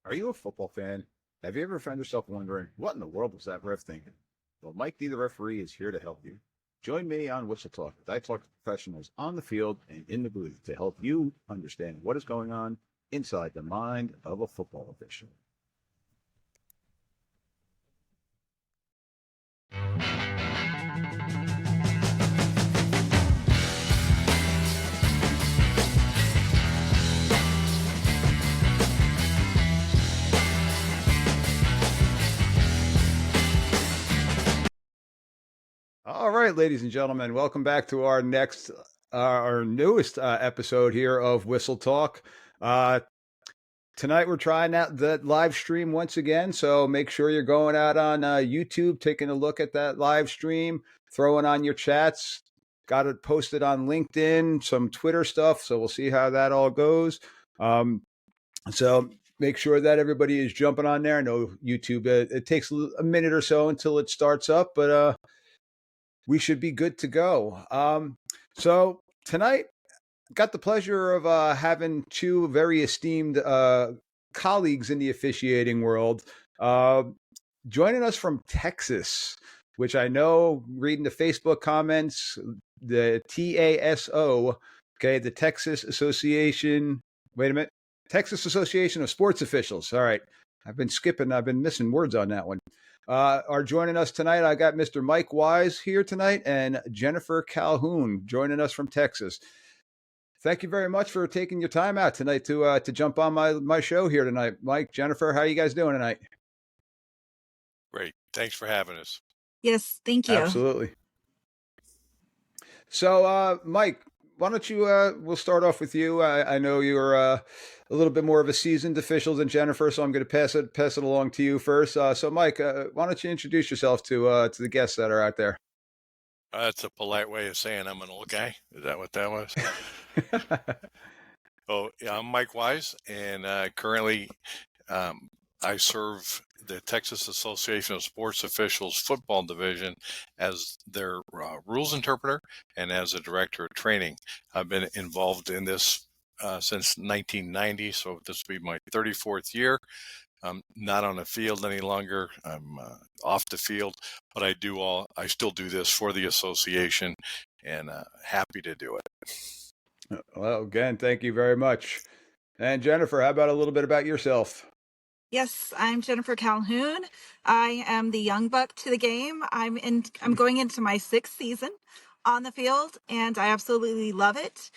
Are you a football fan? Have you ever found yourself wondering, what in the world was that ref thinking? Well, Mike D, the referee, is here to help you. Join me on Whistle Talk as I talk to professionals on the field and in the booth to help you understand what is going on inside the mind of a football official. All right, ladies and gentlemen, welcome back to our newest episode here of Whistle Talk. Tonight we're trying out the live stream once again, so make sure you're going out on YouTube, taking a look at that live stream, throwing on your chats. Got it posted on LinkedIn, some Twitter stuff, so we'll see how that all goes. So make sure that everybody is jumping on there. I know YouTube, it takes a minute or so until it starts up, but we should be good to go. So tonight, got the pleasure of having two very esteemed colleagues in the officiating world joining us from Texas, which I know, reading the Facebook comments, the TASO, okay, the Texas Association, Texas Association of Sports Officials. All right, I've been missing words on that one. Are joining us tonight. I got Mr. Mike Wise here tonight and Jenifer Calhoun joining us from Texas. Thank you very much for taking your time out tonight to jump on my show here tonight. Mike, Jenifer, how are you guys doing tonight? Great. Thanks for having us. Yes, thank you. Absolutely. So, Mike, why don't you, we'll start off with you. I know you're a little bit more of a seasoned official than Jenifer, so I'm going to pass it along to you first. So, Mike, why don't you introduce yourself to the guests that are out there? That's a polite way of saying I'm an old guy. Is that what that was? Oh, yeah, I'm Mike Wise, and currently I serve the Texas Association of Sports Officials football division as their rules interpreter and as a director of training. I've been involved in this since 1990, so this will be my 34th year. I'm not on the field any longer. I'm off the field, but I still do this for the association, and happy to do it. Well, again, thank you very much. And Jenifer, how about a little bit about yourself? Yes, I'm Jenifer Calhoun. I am the young buck to the game. I'm going into my 6th season on the field, and I absolutely love it.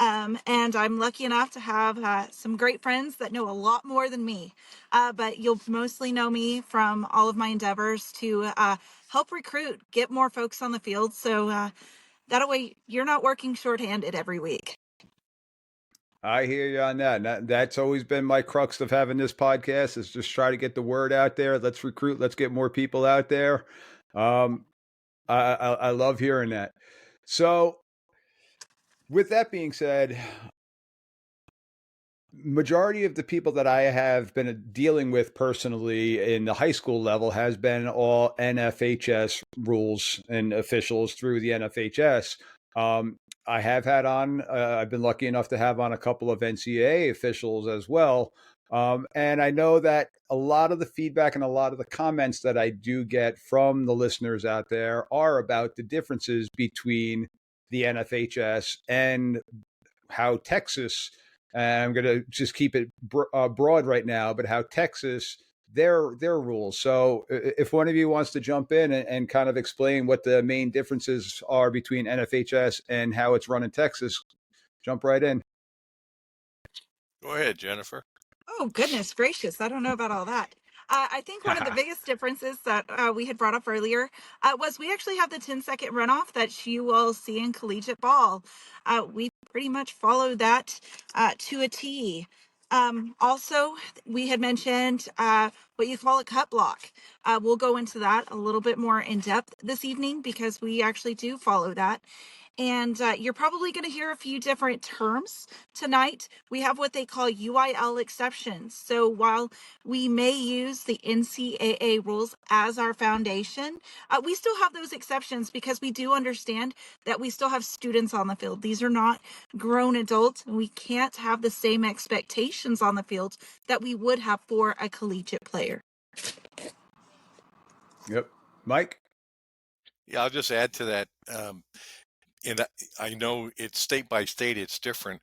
And I'm lucky enough to have some great friends that know a lot more than me. But you'll mostly know me from all of my endeavors to help recruit, get more folks on the field. So that way you're not working shorthanded every week. I hear you on that. That's always been my crux of having this podcast, is just try to get the word out there. Let's recruit. Let's get more people out there. I love hearing that. So with that being said, majority of the people that I have been dealing with personally in the high school level has been all NFHS rules and officials through the NFHS. I have had on, I've been lucky enough to have on a couple of NCAA officials as well. And I know that a lot of the feedback and a lot of the comments that I do get from the listeners out there are about the differences between the NFHS and how Texas, and I'm going to just keep it broad right now, but how Texas, their rules. So if one of you wants to jump in and kind of explain what the main differences are between NFHS and how it's run in Texas, jump right in. Go ahead, Jenifer. Oh, goodness gracious. I don't know about all that. I think one of the biggest differences that we had brought up earlier was we actually have the 10-second runoff that you will see in collegiate ball. We pretty much follow that to a T. Also, we had mentioned what you call a cut block. We'll go into that a little bit more in depth this evening because we actually do follow that. And you're probably going to hear a few different terms tonight. We have what they call UIL exceptions. So while we may use the NCAA rules as our foundation, we still have those exceptions because we do understand that we still have students on the field. These are not grown adults, and we can't have the same expectations on the field that we would have for a collegiate player. Yep. Mike? Yeah, I'll just add to that. And I know it's state by state, it's different.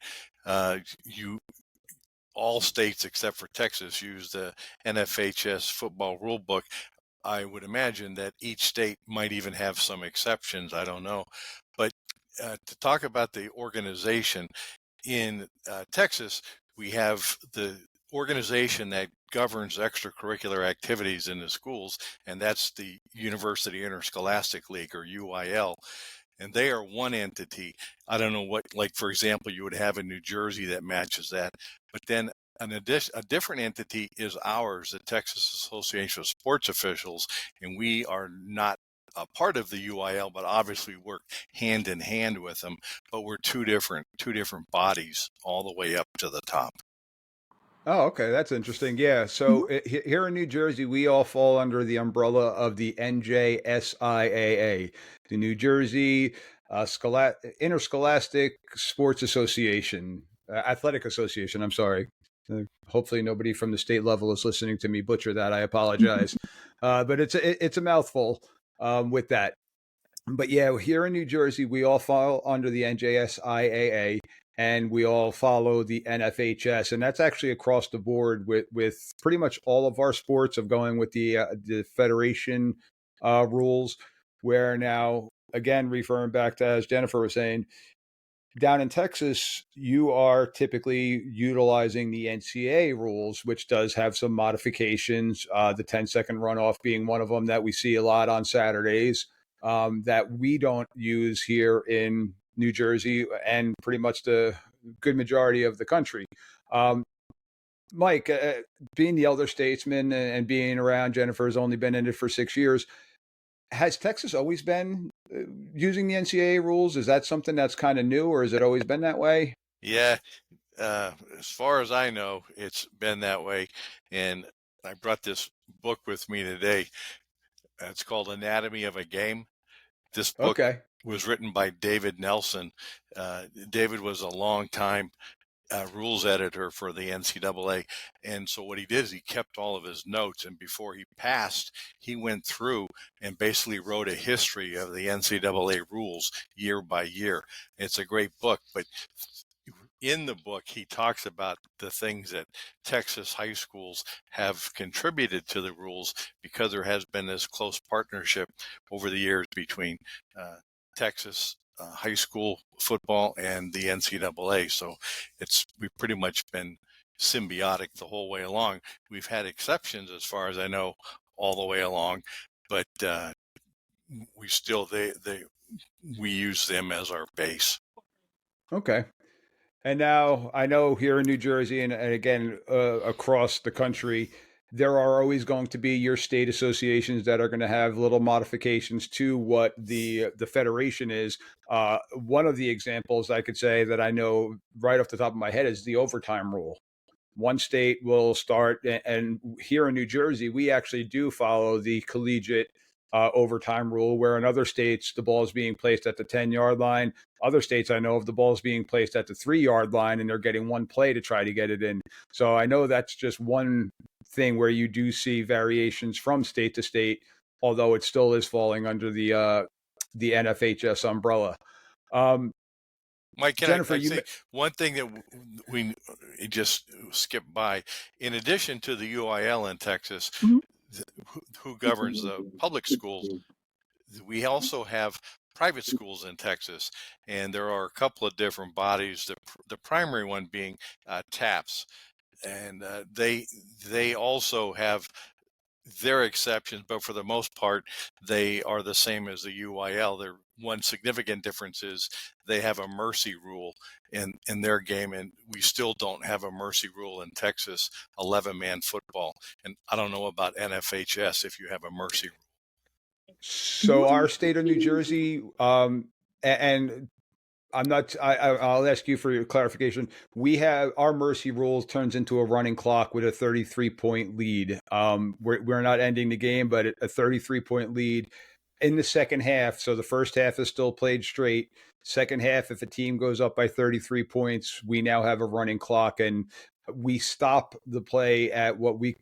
You all states except for Texas use the NFHS football rule book. I would imagine that each state might even have some exceptions. I don't know. But to talk about the organization in Texas, we have the organization that governs extracurricular activities in the schools, and that's the University Interscholastic League, or UIL. And they are one entity. I don't know what, like, for example, you would have in New Jersey that matches that. But then a different entity is ours, the Texas Association of Sports Officials, and we are not a part of the UIL, but obviously work hand in hand with them. But we're two different bodies all the way up to the top. Oh, okay. That's interesting. Yeah. So here in New Jersey, we all fall under the umbrella of the NJSIAA, the New Jersey Interscholastic Sports Association, Athletic Association. I'm sorry. Hopefully, nobody from the state level is listening to me butcher that. I apologize. But it's a mouthful with that. But yeah, here in New Jersey, we all fall under the NJSIAA, and we all follow the NFHS, and that's actually across the board with pretty much all of our sports of going with the federation rules. Where now, again, referring back to, as Jenifer was saying, down in Texas, you are typically utilizing the NCAA rules, which does have some modifications. The 10-second runoff being one of them that we see a lot on Saturdays, that we don't use here in New Jersey and pretty much the good majority of the country. Mike, being the elder statesman and being around, Jenifer's only been in it for 6 years. Has Texas always been using the NCAA rules? Is that something that's kind of new, or has it always been that way? Yeah, as far as I know, it's been that way. And I brought this book with me today. It's called Anatomy of a Game. This book Okay. was written by David Nelson. David was a long time rules editor for the NCAA. And so what he did is he kept all of his notes. And before he passed, he went through and basically wrote a history of the NCAA rules year by year. It's a great book. But in the book, he talks about the things that Texas high schools have contributed to the rules, because there has been this close partnership over the years between Texas high school football and the NCAA. So we've pretty much been symbiotic the whole way along. We've had exceptions, as far as I know, all the way along, but we still we use them as our base. Okay. And now I know here in New Jersey and again across the country, there are always going to be your state associations that are going to have little modifications to what the federation is. One of the examples I could say that I know right off the top of my head is the overtime rule. One state will start, and here in New Jersey, we actually do follow the collegiate overtime rule, where in other states, the ball is being placed at the 10-yard line. Other states, I know of, the ball is being placed at the 3-yard line, and they're getting one play to try to get it in. So I know that's just one thing where you do see variations from state to state, although it still is falling under the NFHS umbrella. Mike, Jenifer, I say one thing that we just skipped by? In addition to the UIL in Texas, who governs the public schools, we also have private schools in Texas, and there are a couple of different bodies. The primary one being TAPS, and they also have They're exceptions, but for the most part, they are the same as the UIL. Their one significant difference is they have a mercy rule in their game, and we still don't have a mercy rule in Texas 11-man football. And I don't know about NFHS if you have a mercy rule. So our state of New Jersey, and I'm not. I'll ask you for your clarification. We have our mercy rules turns into a running clock with a 33-point lead. We're not ending the game, but a 33-point lead in the second half. So the first half is still played straight. Second half, if a team goes up by 33 points, we now have a running clock, and we stop the play at what we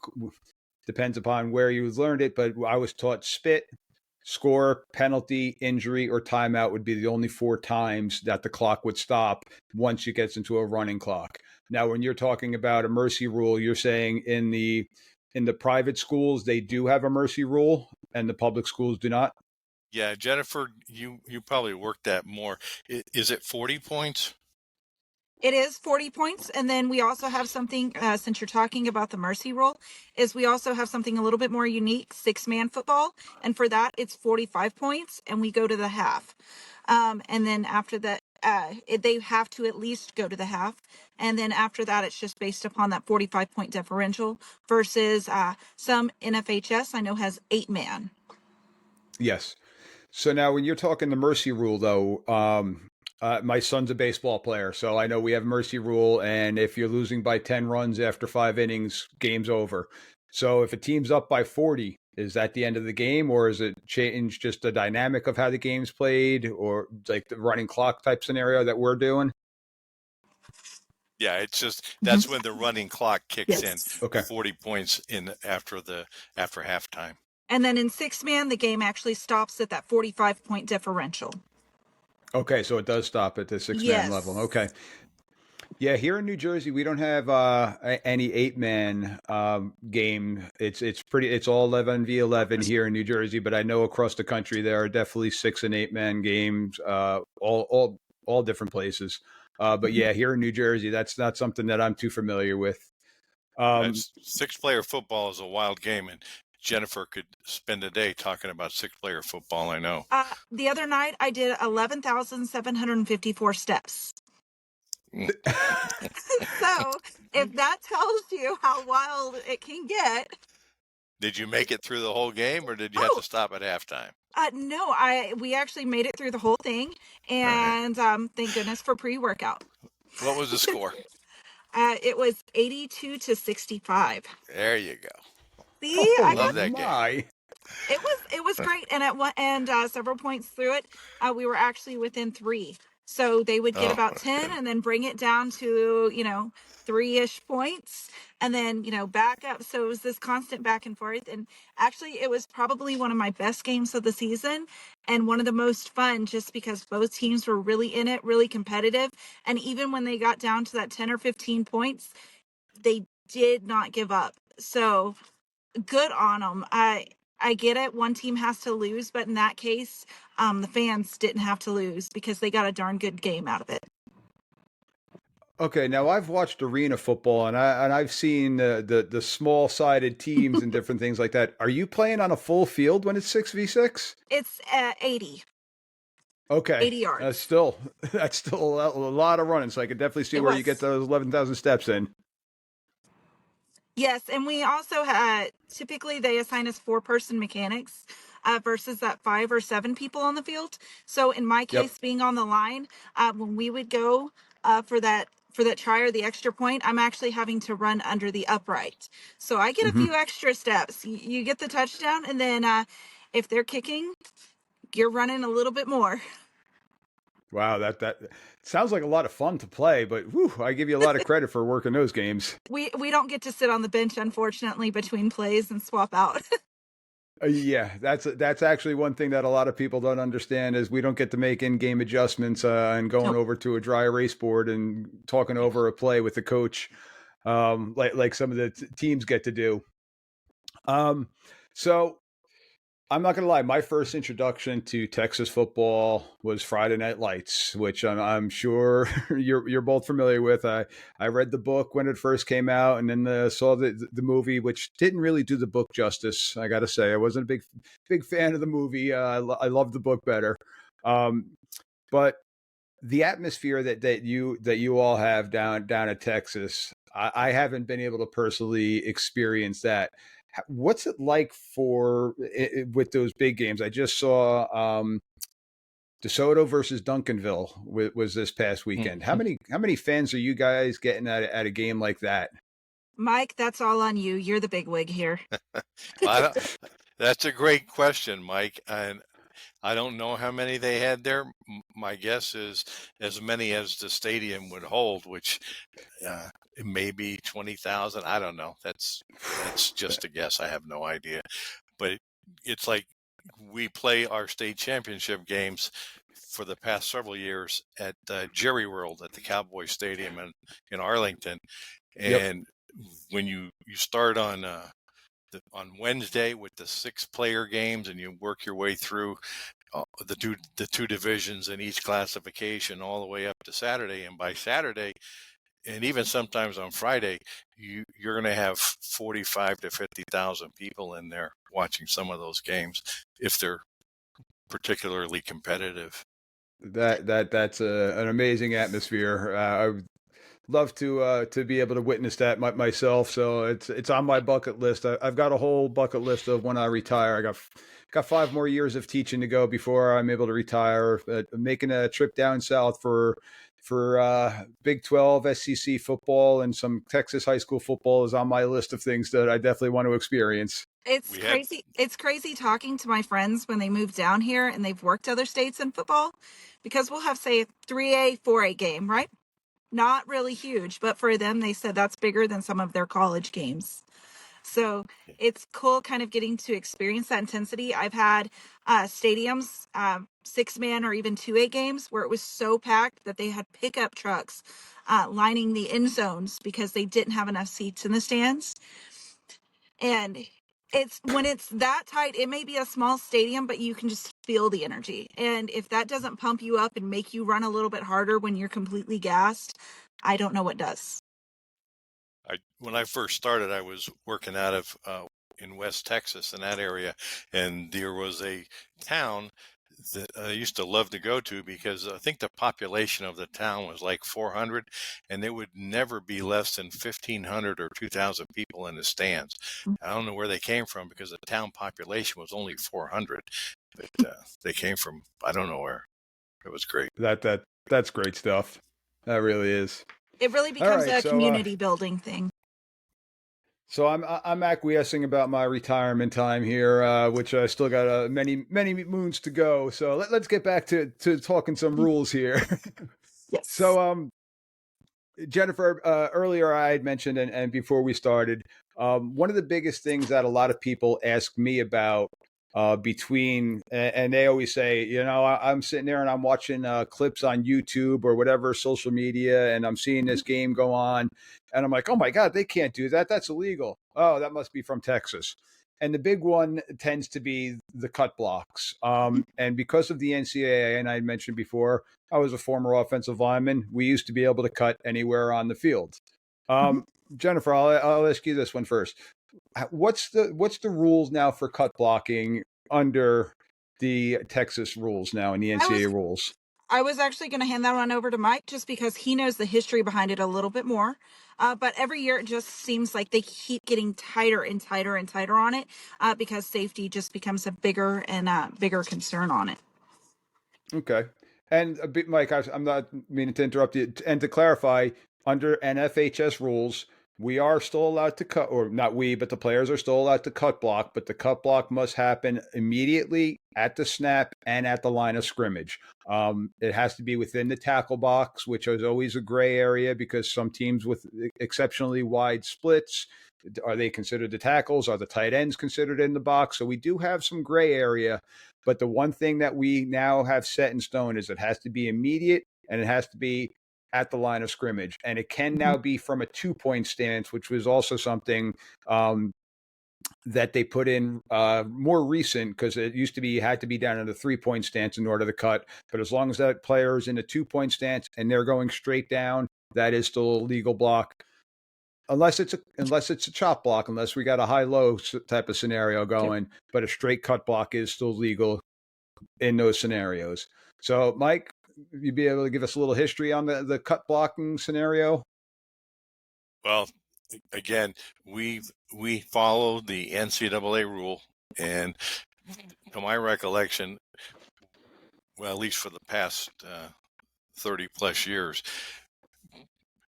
depends upon where you learned it. But I was taught spit, score, penalty, injury, or timeout would be the only 4 times that the clock would stop once it gets into a running clock. Now, when you're talking about a mercy rule, you're saying in the private schools they do have a mercy rule and the public schools do not? Yeah, Jenifer, you probably worked that more. Is it 40 points? It is 40 points. And then we also have something, since you're talking about the mercy rule, is we also have something a little bit more unique, 6-man football. And for that, it's 45 points and we go to the half. And then after that, they have to at least go to the half. And then after that, it's just based upon that 45-point differential versus some NFHS I know has 8-man. Yes. So now when you're talking the mercy rule, though, my son's a baseball player, so I know we have mercy rule, and if you're losing by 10 runs after 5 innings, game's over. So if a team's up by 40, is that the end of the game, or is it change just the dynamic of how the game's played, or like the running clock type scenario that we're doing? Yeah, it's just that's when the running clock kicks in. Okay. 40 points in after halftime. And then in 6-man, the game actually stops at that 45-point differential. Okay, so it does stop at the 6-man level. Okay. Yeah, here in New Jersey, we don't have any 8-man game. It's all 11v11 here in New Jersey, but I know across the country there are definitely 6 and 8-man games, all different places. But yeah, here in New Jersey, that's not something that I'm too familiar with. 6-player football is a wild game, and Jenifer could spend a day talking about 6-player football. I know. The other night, I did 11,754 steps. So if that tells you how wild it can get. Did you make it through the whole game, or did you have to stop at halftime? No, we actually made it through the whole thing, and thank goodness for pre-workout. What was the score? It was 82-65. There you go. See, I love that game. It was great, and several points through it, we were actually within 3. So they would get about 10 and then bring it down to 3-ish points, and then back up. So it was this constant back and forth, and actually it was probably one of my best games of the season and one of the most fun, just because both teams were really in it, really competitive, and even when they got down to that 10 or 15 points, they did not give up. So good on them. I get it. One team has to lose, but in that case, the fans didn't have to lose because they got a darn good game out of it. Okay, now I've watched arena football and I've seen the small sided teams and different things like that. Are you playing on a full field when it's 6v6? It's 80. Okay, 80 yards. That's still a lot of running. So I could definitely see where you get those 11,000 steps in. Yes, and we also typically they assign us 4-person mechanics versus that 5 or 7 people on the field. So in my case, being on the line, when we would go for that try or the extra point, I'm actually having to run under the upright. So I get a few extra steps. You get the touchdown, and then if they're kicking, you're running a little bit more. Wow, that sounds like a lot of fun to play, but whew, I give you a lot of credit for working those games. We don't get to sit on the bench, unfortunately, between plays and swap out. Yeah, that's actually one thing that a lot of people don't understand is we don't get to make in-game adjustments and going over to a dry erase board and talking over a play with the coach, like some of the teams get to do. So I'm not gonna lie. My first introduction to Texas football was Friday Night Lights, which I'm sure you're both familiar with. I read the book when it first came out, and then saw the movie, which didn't really do the book justice. I got to say, I wasn't a big fan of the movie. I loved the book better. Um, but the atmosphere that you all have down at Texas, I haven't been able to personally experience that. What's it like with those big games? I just saw DeSoto versus Duncanville was this past weekend. How Mhm. many fans are you guys getting at a game like that? Mike, that's all on you. You're the big wig here. I don't, that's a great question, Mike. And I don't know how many they had there. My guess is as many as the stadium would hold, which it may be 20,000. I don't know. That's just a guess. I have no idea. But it's like we play our state championship games for the past several years at Jerry World at the Cowboy Stadium in Arlington. Yep. And when you start on Wednesday with the 6-player games, and you work your way through the two divisions in each classification all the way up to Saturday, and by Saturday, and even sometimes on Friday, you're going to have 45 to 50,000 people in there watching some of those games if they're particularly competitive. That's an amazing atmosphere. I would love to be able to witness that myself. So it's on my bucket list. I've got a whole bucket list of when I retire. I got 5 more years of teaching to go before I'm able to retire. Making a trip down south for Big 12 SEC football and some Texas high school football is on my list of things that I definitely want to experience. It's We had crazy. It's crazy talking to my friends when they move down here and they've worked other states in football, because we'll have, say, a 3A, 4A game, right? Not really huge, but for them, they said that's bigger than some of their college games. So it's cool kind of getting to experience that intensity. I've had stadiums, 6-man or even 2A games where it was so packed that they had pickup trucks lining the end zones because they didn't have enough seats in the stands. And it's when it's that tight, it may be a small stadium, but you can just feel the energy. And if that doesn't pump you up and make you run a little bit harder when you're completely gassed, I don't know what does. when I first started, I was working out of in West Texas in that area, and there was a town that I used to love to go to because I think the population of the town was like 400, and there would never be less than 1,500 or 2,000 people in the stands. I don't know where they came from because the town population was only 400, but they came from I don't know where. It was great. That's great stuff. That really is. It really All becomes right, a so community building thing. So I'm acquiescing about my retirement time here, which I still got many moons to go. So let's get back to talking some rules here. Yes. So Jenifer, earlier I had mentioned, and before we started, one of the biggest things that a lot of people ask me about and they always say, I'm sitting there and I'm watching clips on YouTube or whatever social media, and I'm seeing this game go on, and I'm like, oh my God, they can't do that. That's illegal. Oh, that must be from Texas. And the big one tends to be the cut blocks. And because of the NCAA, and I mentioned before, I was a former offensive lineman. We used to be able to cut anywhere on the field. Mhm. Jenifer, I'll ask you this one first. What's the rules now for cut blocking under the Texas rules now and the I was NCAA rules? I was actually going to hand that one over to Mike just because he knows the history behind it a little bit more. But every year it just seems like they keep getting tighter and tighter and tighter on it because safety just becomes a bigger and bigger concern on it. Okay. And a bit, Mike, I'm not meaning to interrupt you. And to clarify, under NFHS rules, we are still allowed to cut, or not we, but the players are still allowed to cut block, but the cut block must happen immediately at the snap and at the line of scrimmage. It has to be within the tackle box, which is always a gray area because some teams with exceptionally wide splits, are they considered the tackles? Are the tight ends considered in the box? So we do have some gray area, but the one thing that we now have set in stone is it has to be immediate and it has to be at the line of scrimmage. And it can Mhm. now be from a 2-point stance, which was also something um, that they put in more recent, because it used to be you had to be down in the 3-point stance in order to cut. But as long as that player is in a 2-point stance and they're going straight down, that is still a legal block. Unless it's a chop block, unless we got a high-low type of scenario going, but a straight cut block is still legal in those scenarios. So, Mike, you'd be able to give us a little history on the cut blocking scenario? Well, again, we follow the NCAA rule, and to my recollection, well, at least for the past 30 plus years,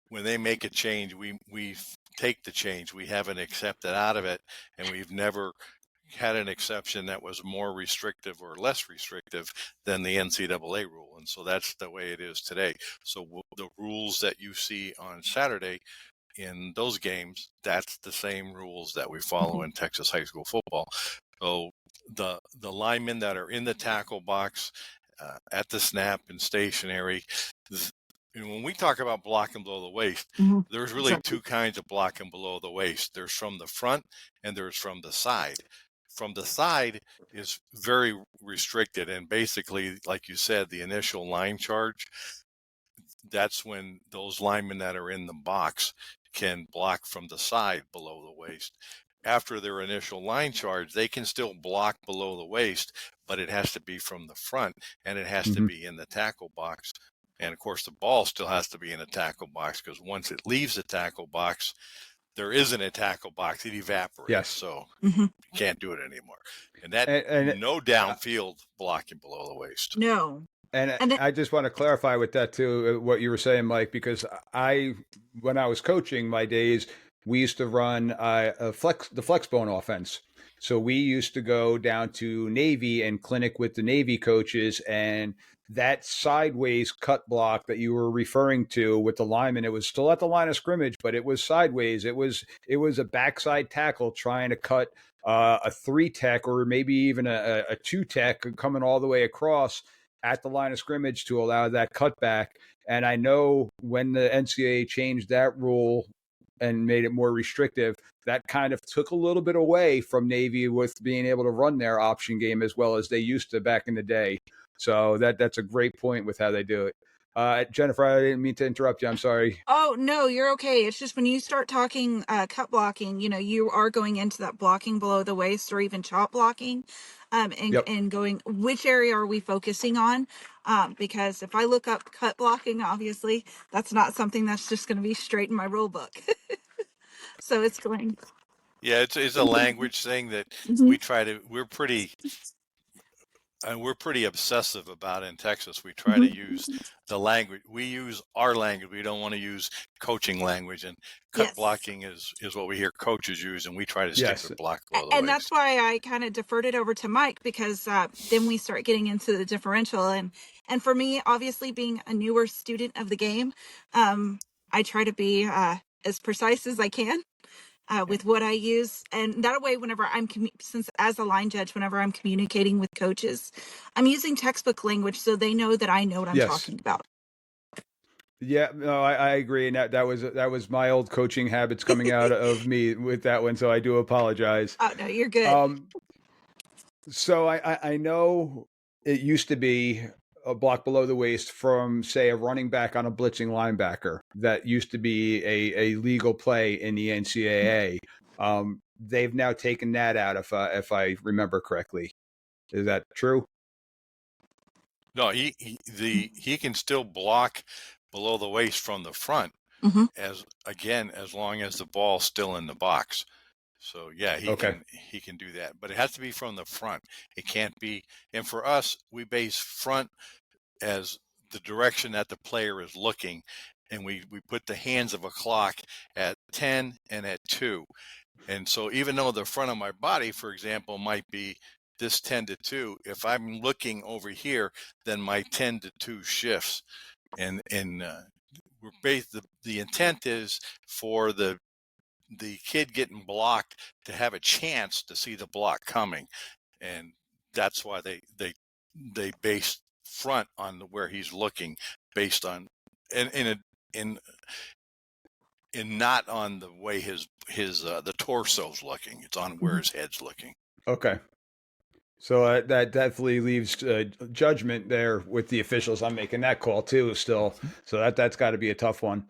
when they make a change, we take the change. We haven't accepted out of it, and we've never had an exception that was more restrictive or less restrictive than the NCAA rule. And so that's the way it is today. So the rules that you see on Saturday in those games, that's the same rules that we follow in Texas high school football. So the linemen that are in the tackle box at the snap and stationary, and when we talk about blocking below the waist, there's really two kinds of blocking below the waist. There's from the front and there's from the side. From the side is very restricted, and basically, like you said, the initial line charge, that's when those linemen that are in the box can block from the side below the waist. After their initial line charge, they can still block below the waist, but it has to be from the front, and it has to be in the tackle box. And of course, the ball still has to be in a tackle box, because once it leaves the tackle box, there isn't a tackle box. It evaporates. Yes. So you can't do it anymore. And that no downfield blocking below the waist. No. And I just want to clarify with that too, what you were saying, Mike, because when I was coaching my days, we used to run the flexbone offense. So we used to go down to Navy and clinic with the Navy coaches, and that sideways cut block that you were referring to with the lineman, it was still at the line of scrimmage, but it was sideways. It was a backside tackle trying to cut a 3-tech or maybe even a 2-tech coming all the way across at the line of scrimmage to allow that cutback. And I know when the NCAA changed that rule and made it more restrictive, that kind of took a little bit away from Navy with being able to run their option game as well as they used to back in the day. So that's a great point with how they do it. Jenifer, I didn't mean to interrupt you. I'm sorry. Oh, no, you're okay. It's just when you start talking cut blocking, you are going into that blocking below the waist or even chop blocking, and going, which area are we focusing on? Because if I look up cut blocking, obviously, that's not something that's just going to be straight in my rule book. So it's going. Yeah, it's a language thing that we're pretty obsessive about in Texas. We try to use the language. We use our language. We don't want to use coaching language, and cut blocking is what we hear coaches use, and we try to stick with block below the waist. And that's why I kind of deferred it over to Mike, because then we start getting into the differential. And for me, obviously being a newer student of the game, I try to be as precise as I can. With what I use, and that way, whenever since as a line judge, whenever I'm communicating with coaches, I'm using textbook language so they know that I know what I'm talking about. Yeah, no, I agree, and that was my old coaching habits coming out of me with that one. So I do apologize. Oh no, you're good. So I know it used to be a block below the waist from, say, a running back on a blitzing linebacker. That used to be a legal play in the NCAA. They've now taken that out, if I remember correctly. Is that true? No, he can still block below the waist from the front, as long as the ball's still in the box. So yeah, he can do that, but it has to be from the front. It can't be. And for us, we base front as the direction that the player is looking, and we put the hands of a clock at 10 and at 2. And so even though the front of my body, for example, might be this 10 to 2, if I'm looking over here, then my 10 to 2 shifts. And we're the intent is for the kid getting blocked to have a chance to see the block coming, and that's why they base front on where he's looking, based on in and not on the way his the torso's looking. It's on where his head's looking. Okay. So that definitely leaves judgment there with the officials. I'm making that call too still. So that's got to be a tough one.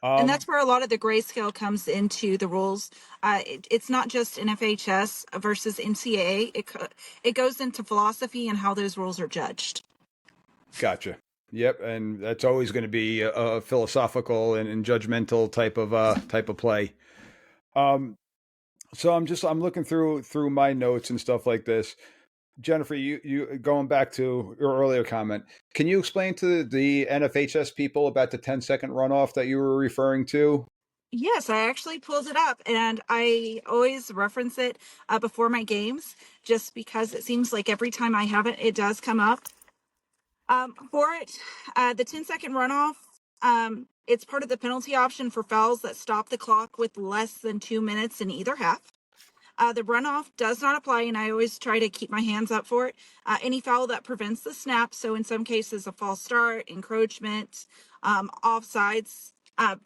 And that's where a lot of the grayscale comes into the rules. It's not just NFHS versus NCAA. It goes into philosophy and how those rules are judged. Gotcha. Yep, and that's always going to be a philosophical and judgmental type of play. So I'm looking through my notes and stuff like this. Jenifer, you going back to your earlier comment, can you explain to the NFHS people about the 10-second runoff that you were referring to? Yes, I actually pulled it up, and I always reference it before my games, just because it seems like every time I have it, it does come up. For it, the 10-second runoff, it's part of the penalty option for fouls that stop the clock with less than 2 minutes in either half. The runoff does not apply, and I always try to keep my hands up for it. Any foul that prevents the snap, so in some cases, a false start, encroachment, offsides,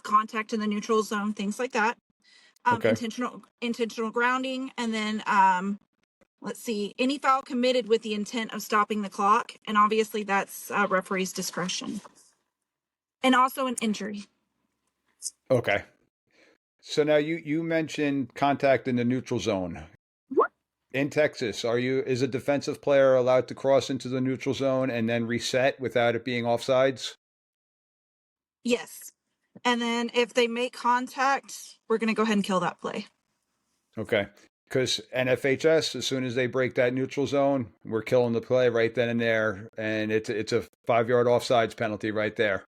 contact in the neutral zone, things like that. Okay. Intentional grounding, and then let's see, any foul committed with the intent of stopping the clock, and obviously that's referee's discretion, and also an injury. Okay. So now you mentioned contact in the neutral zone. In Texas, is a defensive player allowed to cross into the neutral zone and then reset without it being offsides? Yes. And then if they make contact, we're going to go ahead and kill that play. Okay. Because NFHS, as soon as they break that neutral zone, we're killing the play right then and there, and it's a 5-yard offsides penalty right there.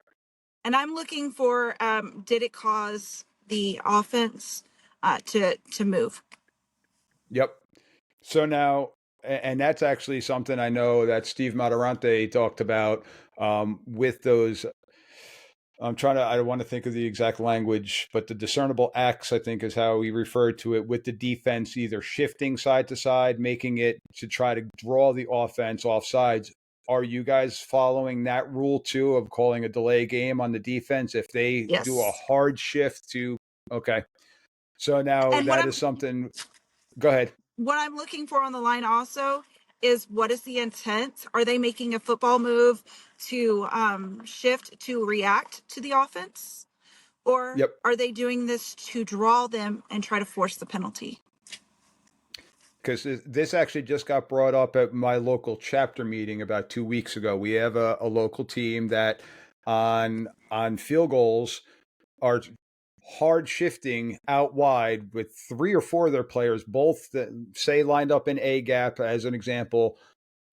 And I'm looking for did it cause the offense to move? Yep. So now, and that's actually something I know that Steve Matarante talked about with those. I don't want to think of the exact language, but the discernible acts, I think, is how he referred to it, with the defense either shifting side to side, making it to try to draw the offense off sides. Are you guys following that rule too of calling a delay game on the defense if they do a Yes. hard shift to? Okay. So now And that is something. Go ahead. what I'm looking for on the line also is, what is the intent? Are they making a football move to shift to react to the offense? Or Yep. are they doing this to draw them and try to force the penalty? Because this actually just got brought up at my local chapter meeting about 2 weeks ago. We have a local team that on field goals are hard shifting out wide with 3 or 4 of their players, both say lined up in A gap as an example.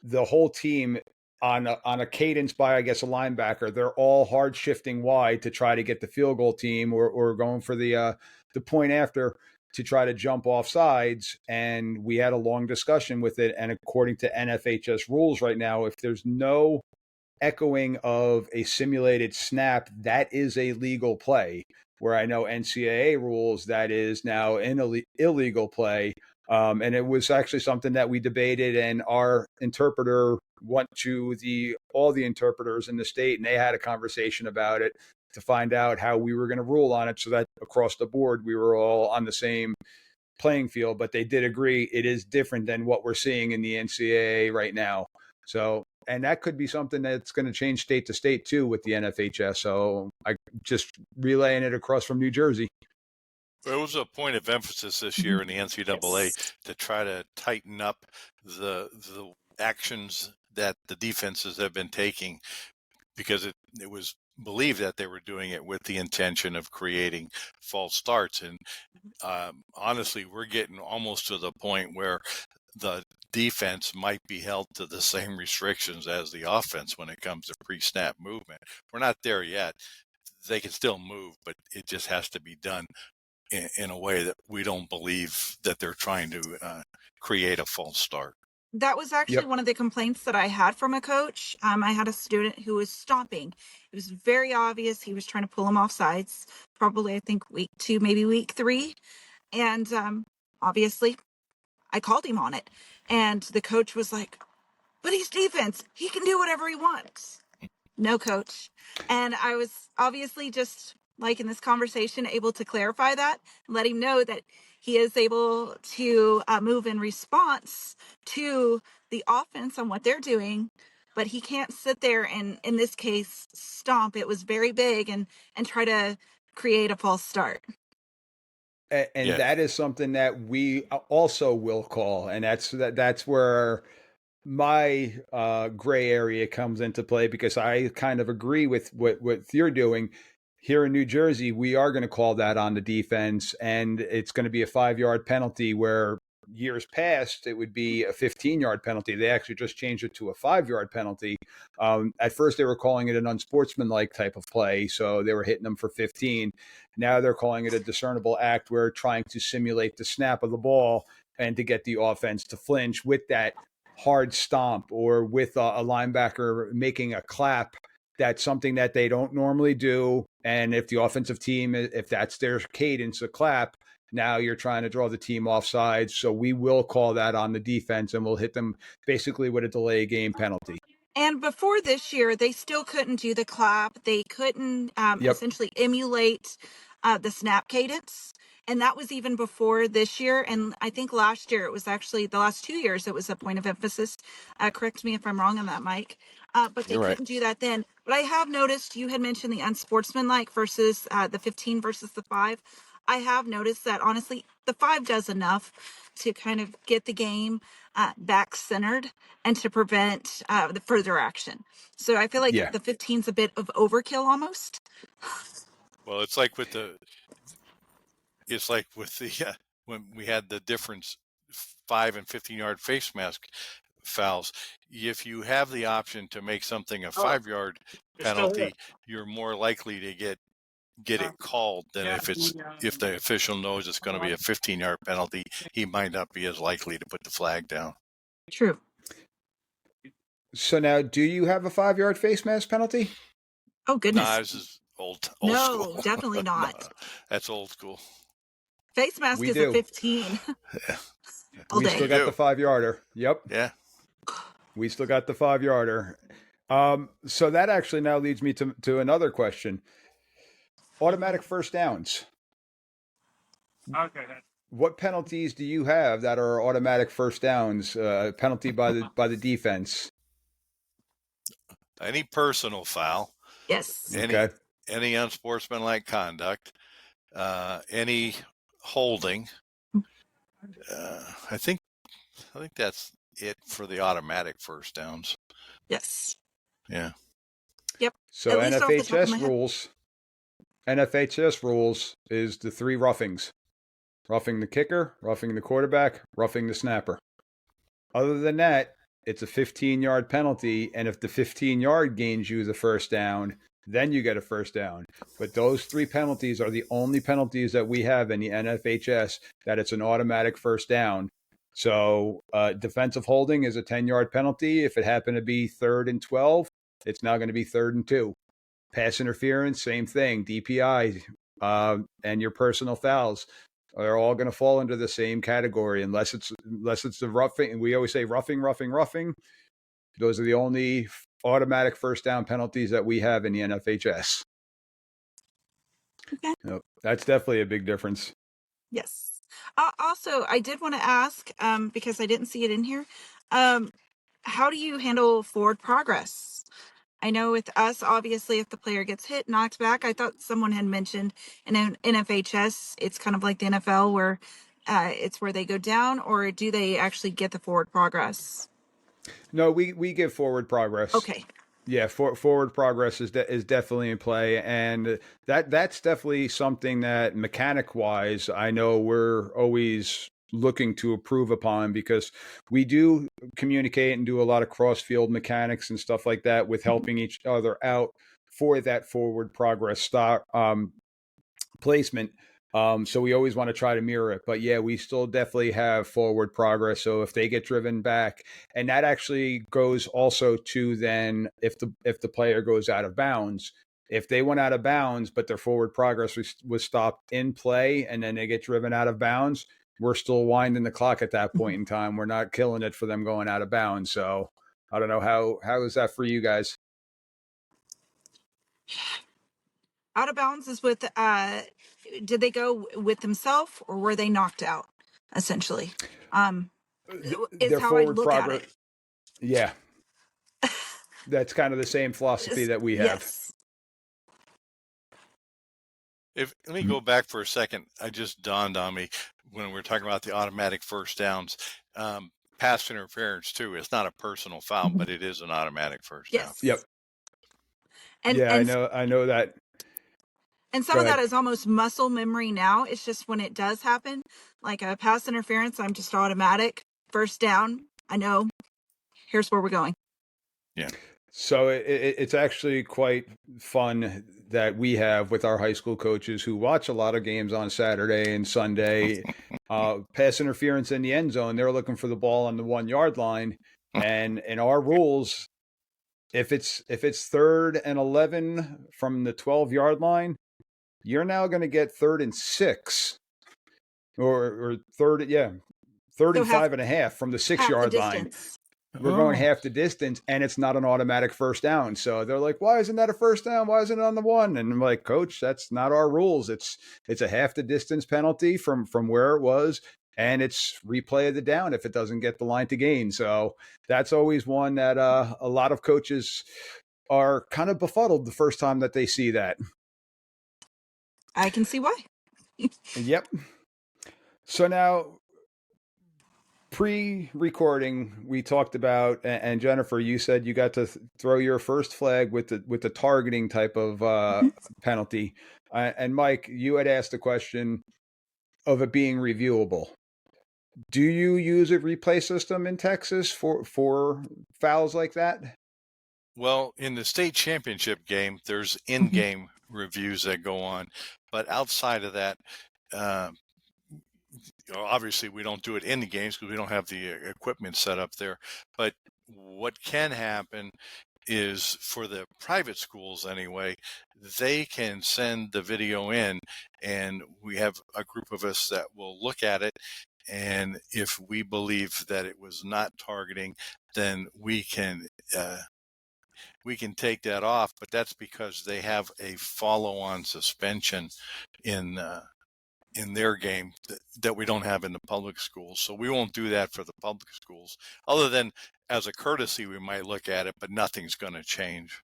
The whole team on a cadence by, I guess, a linebacker, they're all hard shifting wide to try to get the field goal team or going for the point after to try to jump off sides. And we had a long discussion with it. And according to NFHS rules right now, if there's no echoing of a simulated snap, that is a legal play. Where I know NCAA rules, that is now an illegal play. And it was actually something that we debated, and our interpreter went to all the interpreters in the state, and they had a conversation about it to find out how we were going to rule on it, so that across the board we were all on the same playing field. But they did agree it is different than what we're seeing in the NCAA right now. So, and that could be something that's going to change state to state too with the NFHS. So I just relaying it across from New Jersey. There was a point of emphasis this year in the NCAA to try to tighten up the actions that the defenses have been taking, because it was believed that they were doing it with the intention of creating false starts. And honestly, we're getting almost to the point where the defense might be held to the same restrictions as the offense when it comes to pre-snap movement. We're not there yet. They can still move, but it just has to be done in a way that we don't believe that they're trying to create a false start. That was actually one of the complaints that I had from a coach. I had a student who was stomping. It was very obvious he was trying to pull him off sides, probably, I think, week 2, maybe week 3. And obviously, I called him on it. And the coach was like, but he's defense. He can do whatever he wants. No, coach. And I was obviously just like in this conversation, able to clarify that, let him know that he is able to move in response to the offense on what they're doing, but he can't sit there and, in this case, stomp. It was very big and try to create a false start. And Yeah. that is something that we also will call, and that's where my gray area comes into play, because I kind of agree with what you're doing. Here in New Jersey, we are going to call that on the defense, and it's going to be a 5-yard penalty, where years past it would be a 15-yard penalty. They actually just changed it to a 5-yard penalty. At first, they were calling it an unsportsmanlike type of play, so they were hitting them for 15. Now they're calling it a discernible act, where trying to simulate the snap of the ball and to get the offense to flinch with that hard stomp, or with a linebacker making a clap. That's something that they don't normally do. And if the offensive team, if that's their cadence, a clap, now you're trying to draw the team offside. So we will call that on the defense, and we'll hit them basically with a delay game penalty. And before this year, they still couldn't do the clap. They couldn't Yep. essentially emulate the snap cadence. And that was even before this year. And I think last year, it was actually the last 2 years, it was a point of emphasis. Correct me if I'm wrong on that, Mike. But they You're right. couldn't do that then. But I have noticed, you had mentioned the unsportsmanlike versus the 15 versus the 5. I have noticed that, honestly, the 5 does enough to kind of get the game back centered and to prevent the further action. So I feel like Yeah. the 15's a bit of overkill almost. Well, it's like with the when we had the difference 5 and 15-yard face mask fouls. If you have the option to make something a 5-yard penalty, you're more likely to get it called than if the official knows it's going to be a 15-yard penalty. He might not be as likely to put the flag down. True. So now, do you have a 5-yard face mask penalty? Oh, goodness. Nah, this is old No, school. definitely not. Nah, that's old school. Face mask We is do. a 15 all We day. still got the 5-yarder. Yep. Yeah. We still got the 5-yarder. So that actually now leads me to another question. Automatic first downs. Okay. What penalties do you have that are automatic first downs? Penalty by the defense. Any personal foul, Yes. Okay. any unsportsmanlike conduct, any holding. I think that's it for the automatic first downs. Yes. Yeah. Yep. So At least off the top of my head. NFHS rules is the 3 roughings: roughing the kicker, roughing the quarterback, roughing the snapper. Other than that, it's a 15-yard penalty, and if the 15-yard gains you the first down, then you get a first down. But those 3 penalties are the only penalties that we have in the NFHS that it's an automatic first down. So defensive holding is a 10-yard penalty. If it happened to be 3rd and 12, it's now going to be 3rd and 2. Pass interference, same thing. DPI and your personal fouls are all going to fall into the same category, unless it's the roughing. And we always say roughing. Those are the only automatic first down penalties that we have in the NFHS. Okay. Yep. That's definitely a big difference. Yes. Also, I did want to ask, because I didn't see it in here, how do you handle forward progress? I know with us, obviously, if the player gets hit, knocked back, I thought someone had mentioned in NFHS, it's kind of like the NFL where it's where they go down, or do they actually get the forward progress? No, we give forward progress. Okay. Yeah, forward progress is definitely in play, and that's definitely something that mechanic wise, I know we're always looking to improve upon, because we do communicate and do a lot of cross field mechanics and stuff like that with helping each other out for that forward progress placement. So we always want to try to mirror it, but yeah, we still definitely have forward progress. So if they get driven back, and that actually goes also to then if the player goes out of bounds, if they went out of bounds, but their forward progress was stopped in play, and then they get driven out of bounds, we're still winding the clock at that point in time. We're not killing it for them going out of bounds. So I don't know how is that for you guys? Out of bounds is with, did they go with themselves or were they knocked out, essentially? Is Their how I forward look at progress. it. Yeah, that's kind of the same philosophy that we have. Yes. Let me go back for a second. I just dawned on me when we're talking about the automatic first downs. Pass interference too. It's not a personal foul, but it is an automatic first down. Yes. Yep. And Yeah, I know that. and some Go of that ahead. is almost muscle memory now. It's just when it does happen, like a pass interference, I'm just automatic first down. I know. Here's where we're going. Yeah. So it's actually quite fun that we have with our high school coaches who watch a lot of games on Saturday and Sunday. Pass interference in the end zone, they're looking for the ball on the 1 yard line, and in our rules, if it's 3rd and 11 from the 12 yard line, you're now going to get 3rd and 6, or third, yeah, third So and five and a half from the six half the yard line. distance. We're going half the distance, and it's not an automatic first down. So they're like, "Why isn't that a first down? Why isn't it on the 1?" And I'm like, "Coach, that's not our rules. It's a half the distance penalty from where it was, and it's replay of the down if it doesn't get the line to gain." So that's always one that a lot of coaches are kind of befuddled the first time that they see that. I can see why. Yep. So now, pre-recording, we talked about, and Jenifer, you said you got to throw your first flag with the targeting type of penalty, and Mike, you had asked the question of it being reviewable. Do you use a replay system in Texas for fouls like that? Well, in the state championship game, there's in-game reviews that go on, but outside of that, obviously we don't do it in the games because we don't have the equipment set up there. But what can happen is, for the private schools anyway, they can send the video in, and we have a group of us that will look at it. And if we believe that it was not targeting, then we can take that off. But that's because they have a follow-on suspension in their game that we don't have in the public schools. So we won't do that for the public schools, other than as a courtesy, we might look at it, but nothing's going to change.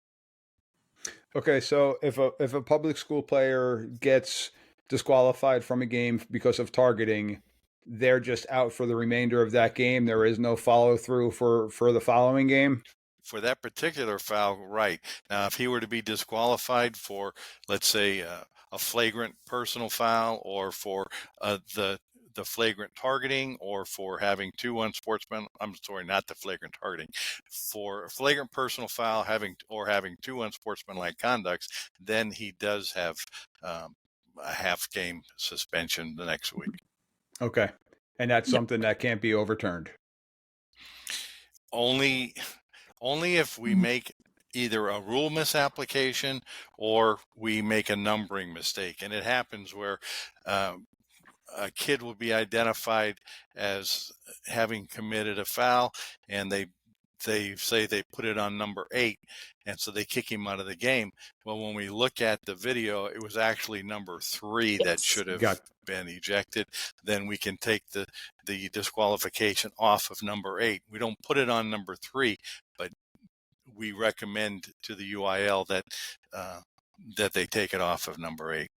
Okay, so if a public school player gets disqualified from a game because of targeting, they're just out for the remainder of that game. There is no follow through for the following game. For that particular foul, right. Now, if he were to be disqualified for, let's say, a flagrant personal foul, or for the flagrant targeting, or for having two unsportsmanlike, I'm sorry, not the flagrant targeting, for a flagrant personal foul, having two unsportsmanlike conducts, then he does have a half game suspension the next week. Okay, and that's Yep. something that can't be overturned. Only if we make either a rule misapplication or we make a numbering mistake. And it happens where a kid will be identified as having committed a foul, and they say they put it on number 8, and so they kick him out of the game. Well, when we look at the video, it was actually number 3 that should have been ejected. Then we can take the disqualification off of number 8. We don't put it on number 3, but we recommend to the UIL that they take it off of number 8.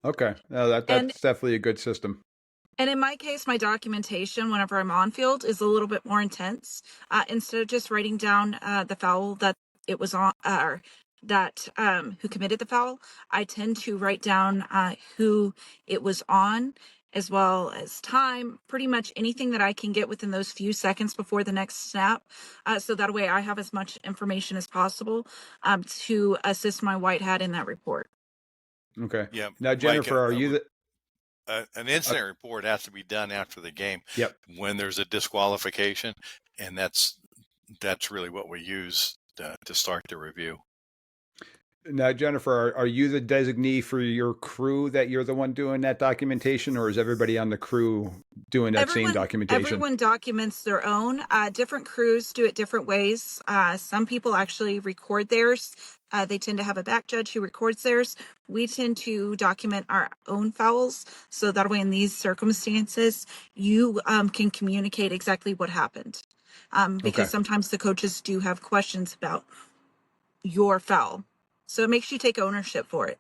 Okay, no, that's definitely a good system. And in my case, my documentation whenever I'm on field is a little bit more intense. Instead of just writing down the foul that it was on, or that who committed the foul, I tend to write down who it was on, as well as time, pretty much anything that I can get within those few seconds before the next snap. So that way I have as much information as possible to assist my white hat in that report. Okay. Yeah. Now, Jenifer, Mike, are you the an incident report has to be done after the game? Yep. When there's a disqualification, and that's really what we use to start the review. Now, Jennifer, are you the designee for your crew that you're the one doing that documentation, or is everybody on the crew doing that same documentation? Everyone documents their own. Different crews do it different ways. Some people actually record theirs. They tend to have a back judge who records theirs. We tend to document our own fouls, so that way in these circumstances you can communicate exactly what happened, Okay. because sometimes the coaches do have questions about your foul, so it makes you take ownership for it.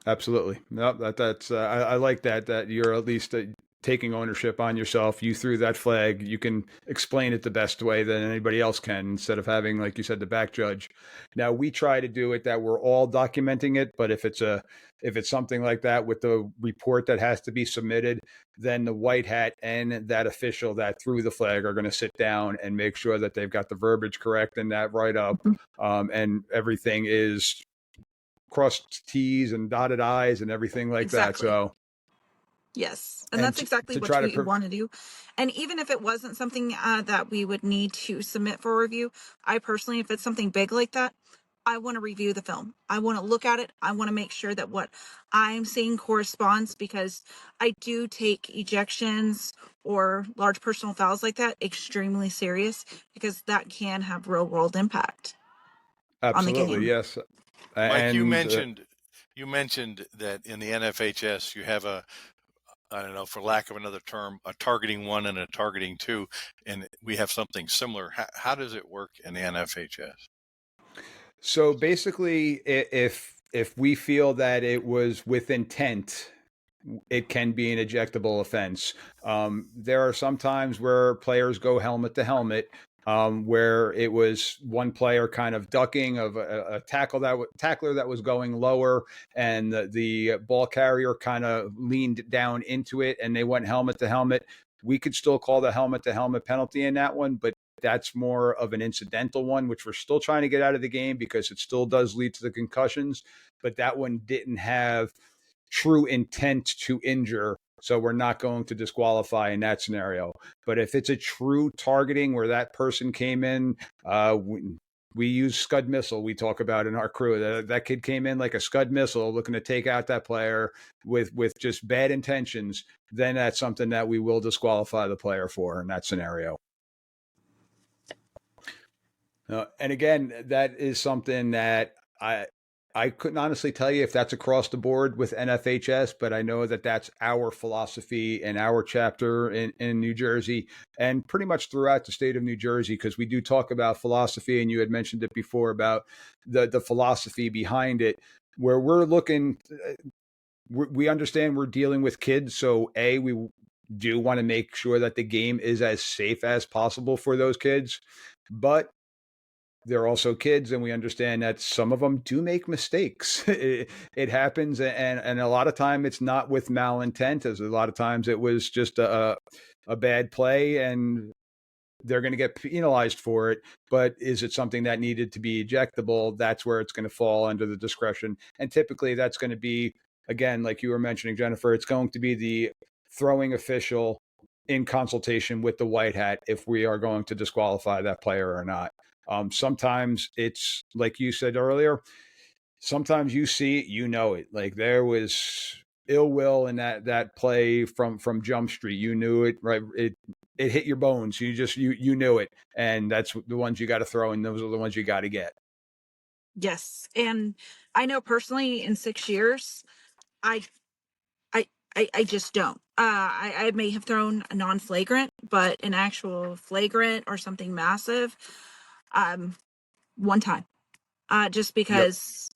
Absolutely. No, that's I like that you're at least taking ownership on yourself. You threw that flag. You can explain it the best way than anybody else can, instead of having, like you said, the back judge. Now we try to do it that we're all documenting it, but if it's something like that with the report that has to be submitted, then the white hat and that official that threw the flag are going to sit down and make sure that they've got the verbiage correct in that write up, and everything is crossed T's and dotted I's and everything like that. Exactly. So, Yes, and and that's exactly to what try to, we want to do. And even if it wasn't something that we would need to submit for review, I personally, if it's something big like that, I want to review the film. I want to look at it. I want to make sure that what I'm seeing corresponds, because I do take ejections or large personal fouls like that extremely serious, because that can have real world impact on the absolutely, game. yes. Mike, And you mentioned that in the NFHS you have a, I don't know, for lack of another term, a targeting 1 and a targeting 2, and we have something similar. How does it work in the NFHS? so basically, if we feel that it was with intent, it can be an ejectable offense. There are some times where players go helmet to helmet, where it was one player kind of ducking of a tackler that was going lower, and the ball carrier kind of leaned down into it, and they went helmet to helmet. We could still call the helmet to helmet penalty in that one, but that's more of an incidental one, which we're still trying to get out of the game because it still does lead to the concussions. But that one didn't have true intent to injure. So we're not going to disqualify in that scenario. But if it's a true targeting where that person came in, we use Scud missile. We talk about in our crew that kid came in like a Scud missile, looking to take out that player with just bad intentions. Then that's something that we will disqualify the player for in that scenario. And again, that is something that I couldn't honestly tell you if that's across the board with NFHS, but I know that that's our philosophy in our chapter in New Jersey, and pretty much throughout the state of New Jersey, because we do talk about philosophy, and you had mentioned it before about the philosophy behind it, where we're looking, we understand we're dealing with kids. So we do want to make sure that the game is as safe as possible for those kids, but they're also kids, and we understand that some of them do make mistakes. It happens, and a lot of time it's not with malintent. As a lot of times it was just a bad play, and they're going to get penalized for it. But is it something that needed to be ejectable? That's where it's going to fall under the discretion, and typically that's going to be, again, like you were mentioning, Jennifer, it's going to be the throwing official in consultation with the white hat if we are going to disqualify that player or not. Sometimes it's like you said earlier. Sometimes you see it, you know it. Like there was ill will in that play from Jump Street. You knew it, right? It hit your bones. You knew it, and that's the ones you got to throw, and those are the ones you got to get. Yes, and I know personally in 6 years, I I I just don't. I may have thrown a non-flagrant, but an actual flagrant or something massive, one time. Just Yep. because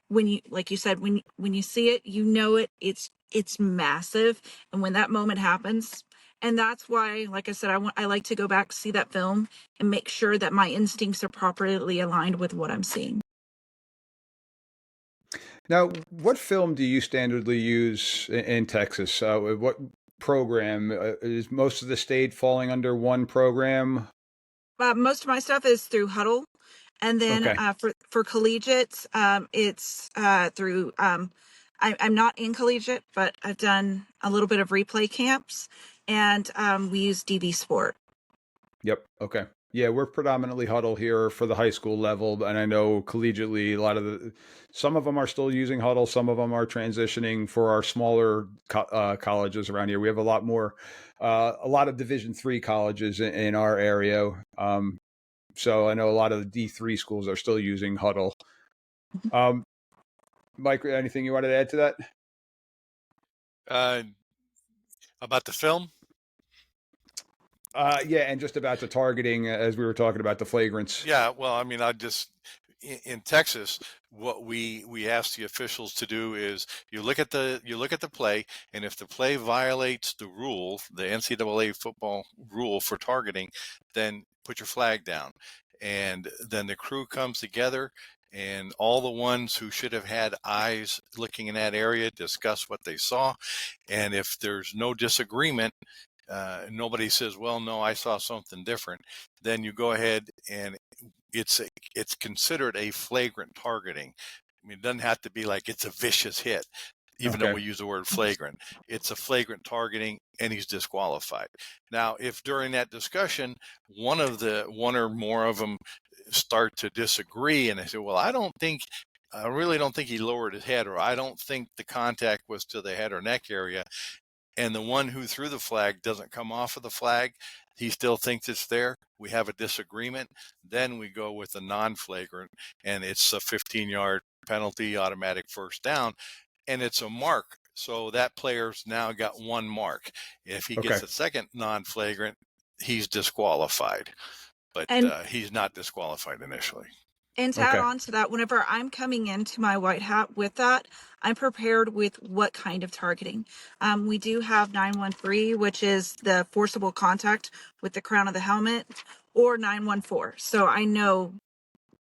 when you, like you said, when you see it, you know it. It's massive, and when that moment happens, and that's why, like I said, I like to go back, see that film, and make sure that my instincts are properly aligned with what I'm seeing. Now, what film do you standardly use in Texas? What program is most of the state falling under one program? Most of my stuff is through Huddle, and then Okay. for collegiate, it's through. I'm not in collegiate, but I've done a little bit of replay camps, and we use DV Sport. Yep. Okay. Yeah, we're predominantly huddle here for the high school level, and I know collegiately some of them are still using huddle, some of them are transitioning for our smaller colleges around here. We have a lot of Division III colleges in our area, so I know a lot of the D3 schools are still using huddle. Mike, anything you wanted to add to that? About the film? Yeah, and just about the targeting, as we were talking about the flagrants. Yeah, well, I mean, in Texas, what we ask the officials to do is you look at the play, and if the play violates the rule, the NCAA football rule for targeting, then put your flag down, and then the crew comes together, and all the ones who should have had eyes looking in that area discuss what they saw, and if there's no disagreement, nobody says, well, no, I saw something different, then you go ahead and it's considered a flagrant targeting. I mean, it doesn't have to be like it's a vicious hit, even though we use the word flagrant. It's a flagrant targeting, and he's disqualified. Now, if during that discussion one or more of them start to disagree, and they say, well, I really don't think he lowered his head, or I don't think the contact was to the head or neck area, and the one who threw the flag doesn't come off of the flag, he still thinks it's there, we have a disagreement, then we go with a non-flagrant, and it's a 15-yard penalty, automatic first down, and it's a mark. So that player's now got one mark. If he gets a second non-flagrant, he's disqualified. But he's not disqualified initially. And to add on to that, whenever I'm coming into my white hat with that, I'm prepared with what kind of targeting. We do have 913, which is the forcible contact with the crown of the helmet, or 914. So I know,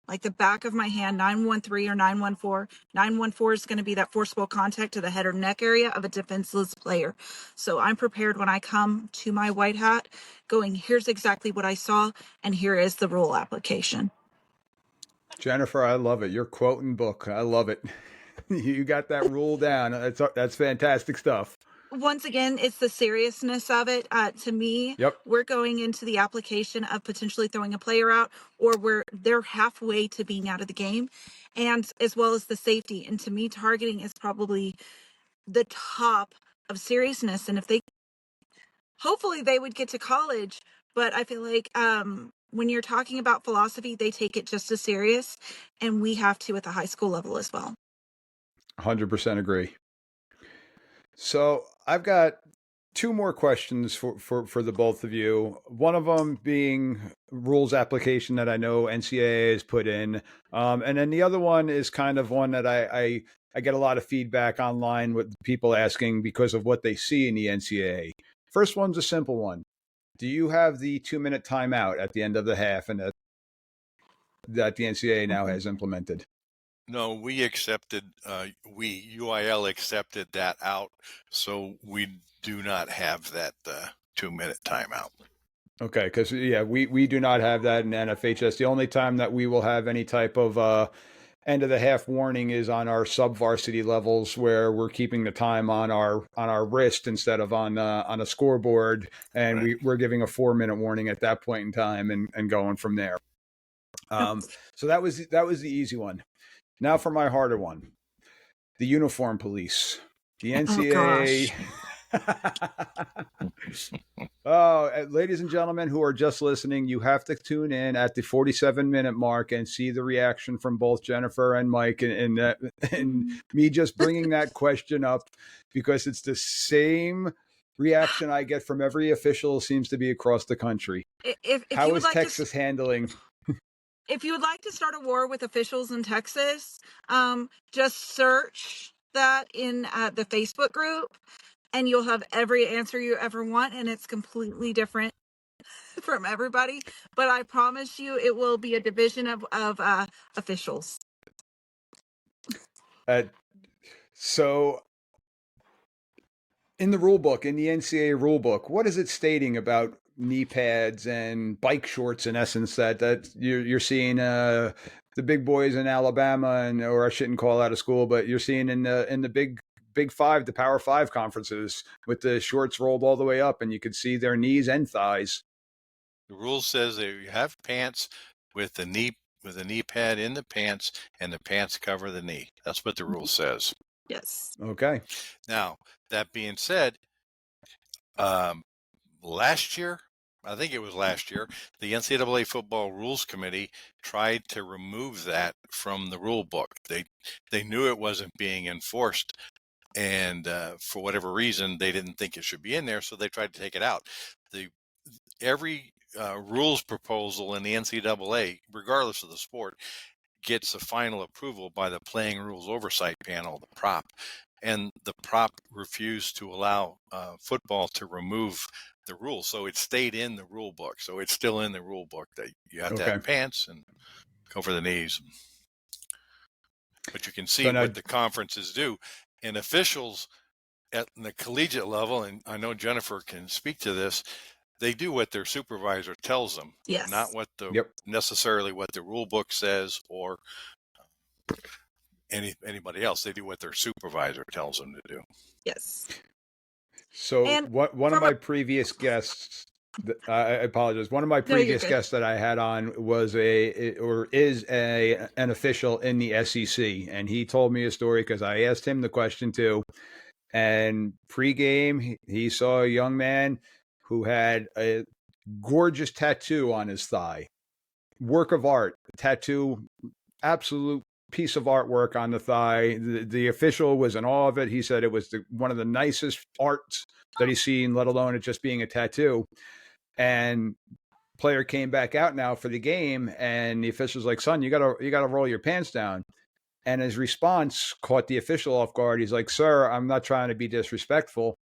like the back of my hand, 913 or 914. 914 is going to be that forcible contact to the head or neck area of a defenseless player. So I'm prepared when I come to my white hat, going, here's exactly what I saw, and here is the rule application. Jenifer, I love it. You're quoting book. I love it. You got that rule down. That's fantastic stuff. Once again, it's the seriousness of it. To me, we're going into the application of potentially throwing a player out, or they're halfway to being out of the game, and as well as the safety. And to me, targeting is probably the top of seriousness. And hopefully they would get to college, but I feel like when you're talking about philosophy, they take it just as serious, and we have to at the high school level as well. 100% agree. So I've got two more questions for the both of you. One of them being rules application that I know NCAA has put in. And then the other one is kind of one that I get a lot of feedback online with people asking because of what they see in the NCAA. First one's a simple one. Do you have the 2-minute timeout at the end of the half, and that the NCAA now has implemented? No, we UIL accepted that out, so we do not have that 2-minute timeout. Okay, because we do not have that in NFHS. The only time that we will have any type of end of the half warning is on our sub-varsity levels, where we're keeping the time on our wrist instead of on a scoreboard, and we're giving a 4-minute warning at that point in time and going from there. So that was the easy one. Now for my harder one, the uniform police, the NCAA. Ladies and gentlemen who are just listening, you have to tune in at the 47-minute mark and see the reaction from both Jenifer and Mike and me just bringing that question up, because it's the same reaction I get from every official, seems to be across the country. How is Texas handling? If you would like to start a war with officials in Texas, just search that in the Facebook group, and you'll have every answer you ever want, and it's completely different from everybody. But I promise you, it will be a division of officials. So in the rule book, in the NCAA rule book, what is it stating about knee pads and bike shorts, in essence, that you're seeing the big boys in Alabama, or I shouldn't call out a school, but you're seeing in the big five, the Power 5 conferences, with the shorts rolled all the way up, and you could see their knees and thighs? The rule says that you have pants with the knee pad in the pants, and the pants cover the knee. That's what the rule says. Yes. Okay. Now, that being said, last year, I think it was last year, the NCAA Football Rules Committee tried to remove that from the rule book. They knew it wasn't being enforced, and for whatever reason, they didn't think it should be in there, so they tried to take it out. Every rules proposal in the NCAA, regardless of the sport, gets a final approval by the Playing Rules Oversight Panel, the prop. And the prop refused to allow football to remove the rule. So it stayed in the rule book. So it's still in the rule book that you have to have pants and cover the knees. But you can see what the conferences do. And officials at the collegiate level, and I know Jenifer can speak to this, they do what their supervisor tells them, Yes. not what necessarily what the rule book says or anybody else. They do what their supervisor tells them to do. Yes. So one of my previous guests, I apologize. One of my previous guests that I had on is an official in the SEC, and he told me a story because I asked him the question too. And pregame, he saw a young man who had a gorgeous tattoo on his thigh, work of art, tattoo, absolute piece of artwork on the thigh. The official was in awe of it. He said it was one of the nicest arts that he's seen, let alone it just being a tattoo. And player came back out now for the game, and the official's like, "Son, you gotta roll your pants down." And his response caught the official off guard. He's like, "Sir, I'm not trying to be disrespectful.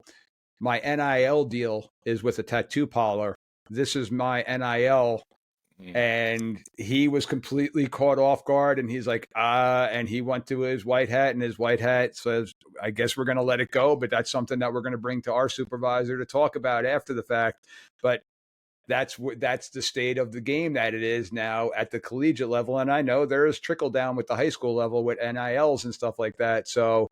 My NIL deal is with a tattoo parlor. This is my NIL." And he was completely caught off guard, and he's like, and he went to his white hat, and his white hat says, "I guess we're going to let it go, but that's something that we're going to bring to our supervisor to talk about after the fact." But that's the state of the game that it is now at the collegiate level. And I know there is trickle down with the high school level with NILs and stuff like that. So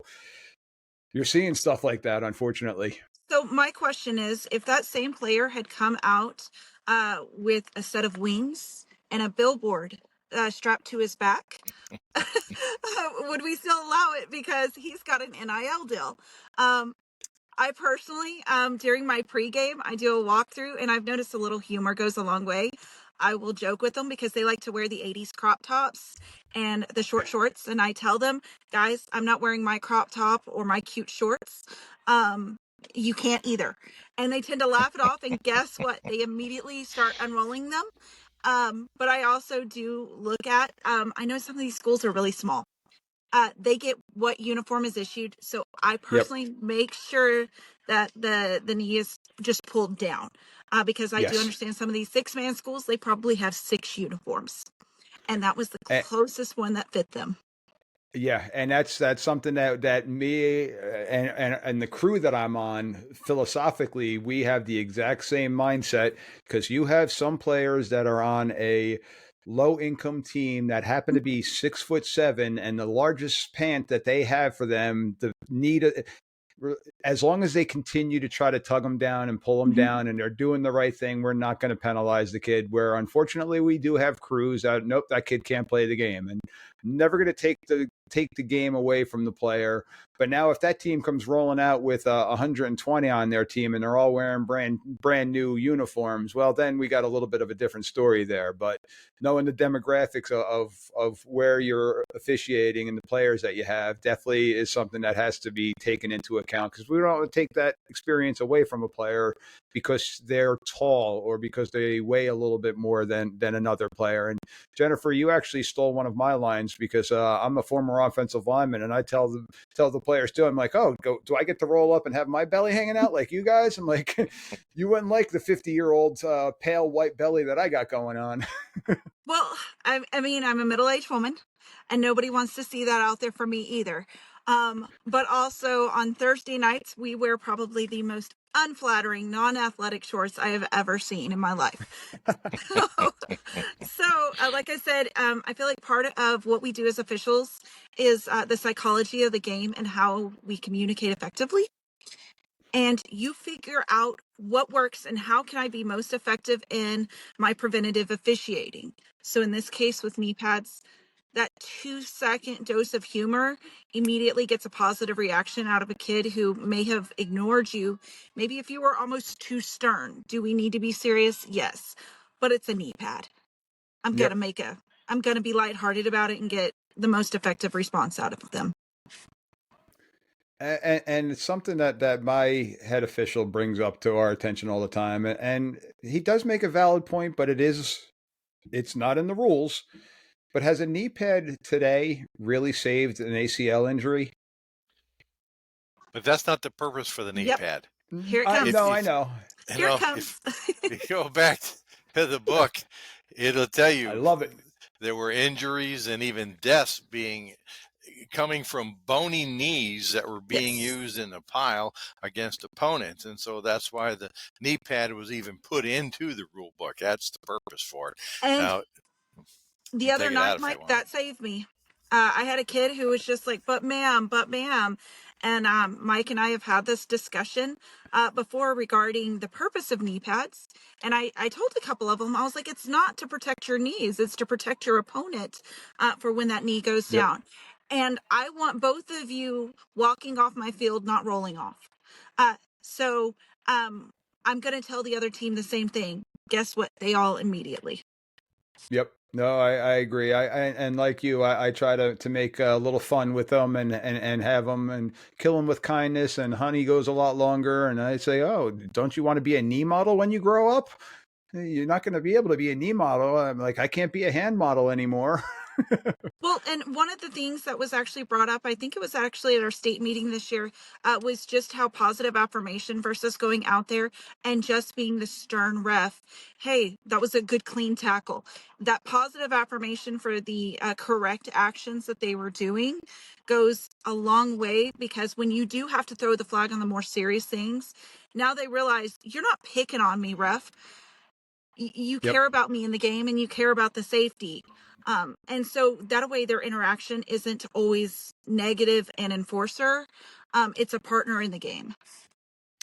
you're seeing stuff like that, unfortunately. So my question is, if that same player had come out with a set of wings and a billboard strapped to his back, would we still allow it because he's got an NIL deal? I personally, during my pregame, I do a walkthrough, and I've noticed a little humor goes a long way. I will joke with them because they like to wear the 80s crop tops and the short shorts. And I tell them, guys, I'm not wearing my crop top or my cute shorts. You can't either. And they tend to laugh it off. And guess what? They immediately start unrolling them. But I also do look at, I know some of these schools are really small. They get what uniform is issued. So I personally make sure that the knee is just pulled down because I do understand some of these 6-man schools, they probably have 6 uniforms. And that was the closest one that fit them. Yeah, and that's something that me and the crew that I'm on, philosophically, we have the exact same mindset, because you have some players that are on a low income team that happen to be 6'7", and the largest pant that they have for them, the need, as long as they continue to try to tug them down and pull them down and they're doing the right thing, we're not going to penalize the kid. Where unfortunately we do have crews that, nope, that kid can't play the game, and never going to take the game away from the player. But now if that team comes rolling out with 120 on their team and they're all wearing brand new uniforms, well, then we got a little bit of a different story there. But knowing the demographics of where you're officiating and the players that you have definitely is something that has to be taken into account, because we don't want to take that experience away from a player because they're tall or because they weigh a little bit more than another player. And Jenifer, you actually stole one of my lines, because I'm a former offensive lineman, and I tell the players too, I'm like, "Oh, do I get to roll up and have my belly hanging out like you guys?" I'm like, "You wouldn't like the 50-year-old pale white belly that I got going on." Well, I mean, I'm a middle-aged woman, and nobody wants to see that out there for me either. But also on Thursday nights, we wear probably the most unflattering, non-athletic shorts I have ever seen in my life. So, like I said, I feel like part of what we do as officials is the psychology of the game and how we communicate effectively. and you figure out what works and how can I be most effective in my preventative officiating. So in this case with knee pads, that 2-second dose of humor immediately gets a positive reaction out of a kid who may have ignored you. Maybe if you were almost too stern, do we need to be serious? Yes, but it's a knee pad. I'm Yep. going to be lighthearted about it and get the most effective response out of them. And it's something that my head official brings up to our attention all the time, and he does make a valid point, but it's not in the rules. But has a knee pad today really saved an ACL injury? But that's not the purpose for the knee Yep. pad. Here it comes. I know. Here it comes. If you go back to the book, it'll tell you. I love it. There were injuries and even deaths coming from bony knees that were being used in a pile against opponents. And so that's why the knee pad was even put into the rule book. That's the purpose for it. And now, the other night, Mike, that saved me. I had a kid who was just like, but ma'am. And Mike and I have had this discussion before regarding the purpose of knee pads. And I told a couple of them, I was like, it's not to protect your knees. It's to protect your opponent for when that knee goes down. And I want both of you walking off my field, not rolling off. So I'm going to tell the other team the same thing. Guess what? They all immediately. Yep. No, I agree. And like you, I try to make a little fun with them and have them and kill them with kindness. And honey goes a lot longer. And I say, oh, don't you want to be a knee model when you grow up? You're not going to be able to be a knee model. I'm like, I can't be a hand model anymore. Well, and one of the things that was actually brought up, I think it was actually at our state meeting this year, was just how positive affirmation versus going out there and just being the stern ref. Hey, that was a good, clean tackle. That positive affirmation for the correct actions that they were doing goes a long way, because when you do have to throw the flag on the more serious things, now they realize you're not picking on me, ref. You care about me in the game and you care about the safety. And so that way their interaction isn't always negative and enforcer. It's a partner in the game.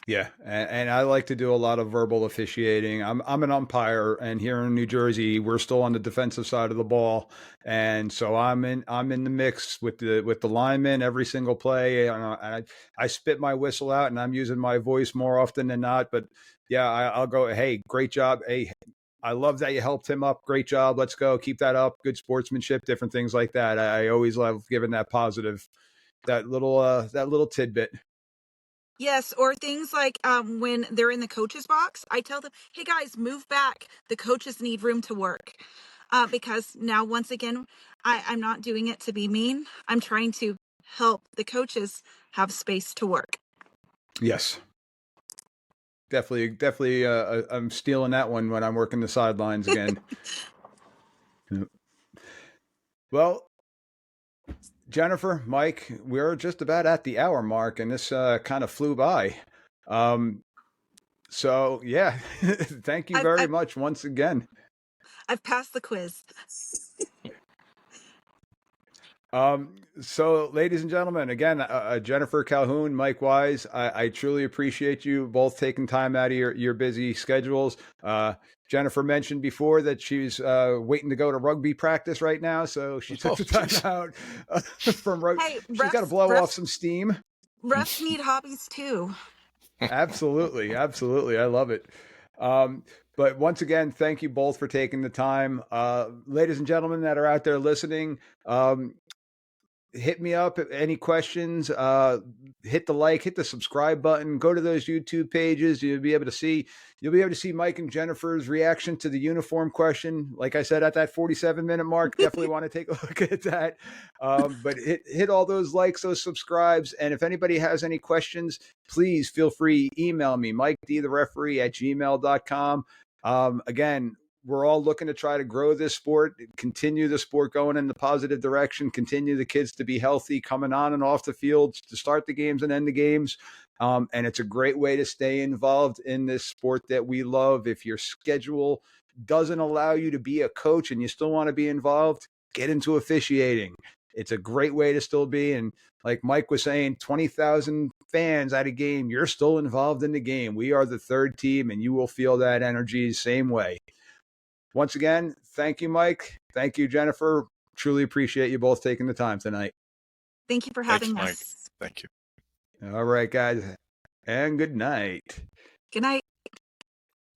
Yeah, and I like to do a lot of verbal officiating. I'm an umpire, and here in New Jersey, we're still on the defensive side of the ball, and so I'm in the mix with the linemen every single play. And I spit my whistle out, and I'm using my voice more often than not. But yeah, I'll go, hey, great job, hey. I love that you helped him up. Great job. Let's go. Keep that up. Good sportsmanship, different things like that. I always love giving that positive, that little tidbit. Yes, or things like when they're in the coach's box, I tell them, hey guys, move back. The coaches need room to work. Because now, once again, I'm not doing it to be mean. I'm trying to help the coaches have space to work. Yes. Definitely. I'm stealing that one when I'm working the sidelines again. Well, Jenifer, Mike, we're just about at the hour mark, and this kind of flew by. So yeah, thank you very much once again. I've passed the quiz. So ladies and gentlemen, again, Jenifer Calhoun, Mike Wise, I truly appreciate you both taking time out of your busy schedules. Jenifer mentioned before that she's waiting to go to rugby practice right now, so she took the time out from rugby. Hey, she's got to blow off some steam. Refs need hobbies too. Absolutely. I love it. But once again, thank you both for taking the time. Ladies and gentlemen that are out there listening, hit me up. Any questions, hit the like, hit the subscribe button, go to those YouTube pages. You'll be able to see Mike and Jenifer's reaction to the uniform question. Like I said, at that 47-minute mark, definitely want to take a look at that. But hit all those likes, those subscribes. And if anybody has any questions, please feel free, email me, MikeDThereferee@gmail.com. Again, we're all looking to try to grow this sport, continue the sport going in the positive direction, continue the kids to be healthy, coming on and off the field, to start the games and end the games. And it's a great way to stay involved in this sport that we love. If your schedule doesn't allow you to be a coach and you still want to be involved, get into officiating. It's a great way to still be. And like Mike was saying, 20,000 fans at a game, you're still involved in the game. We are the third team, and you will feel that energy the same way. Once again, thank you, Mike. Thank you, Jenifer. Truly appreciate you both taking the time tonight. Thank you for Thanks, having Mike. us. Thank you. All right, guys, and good night. Good night.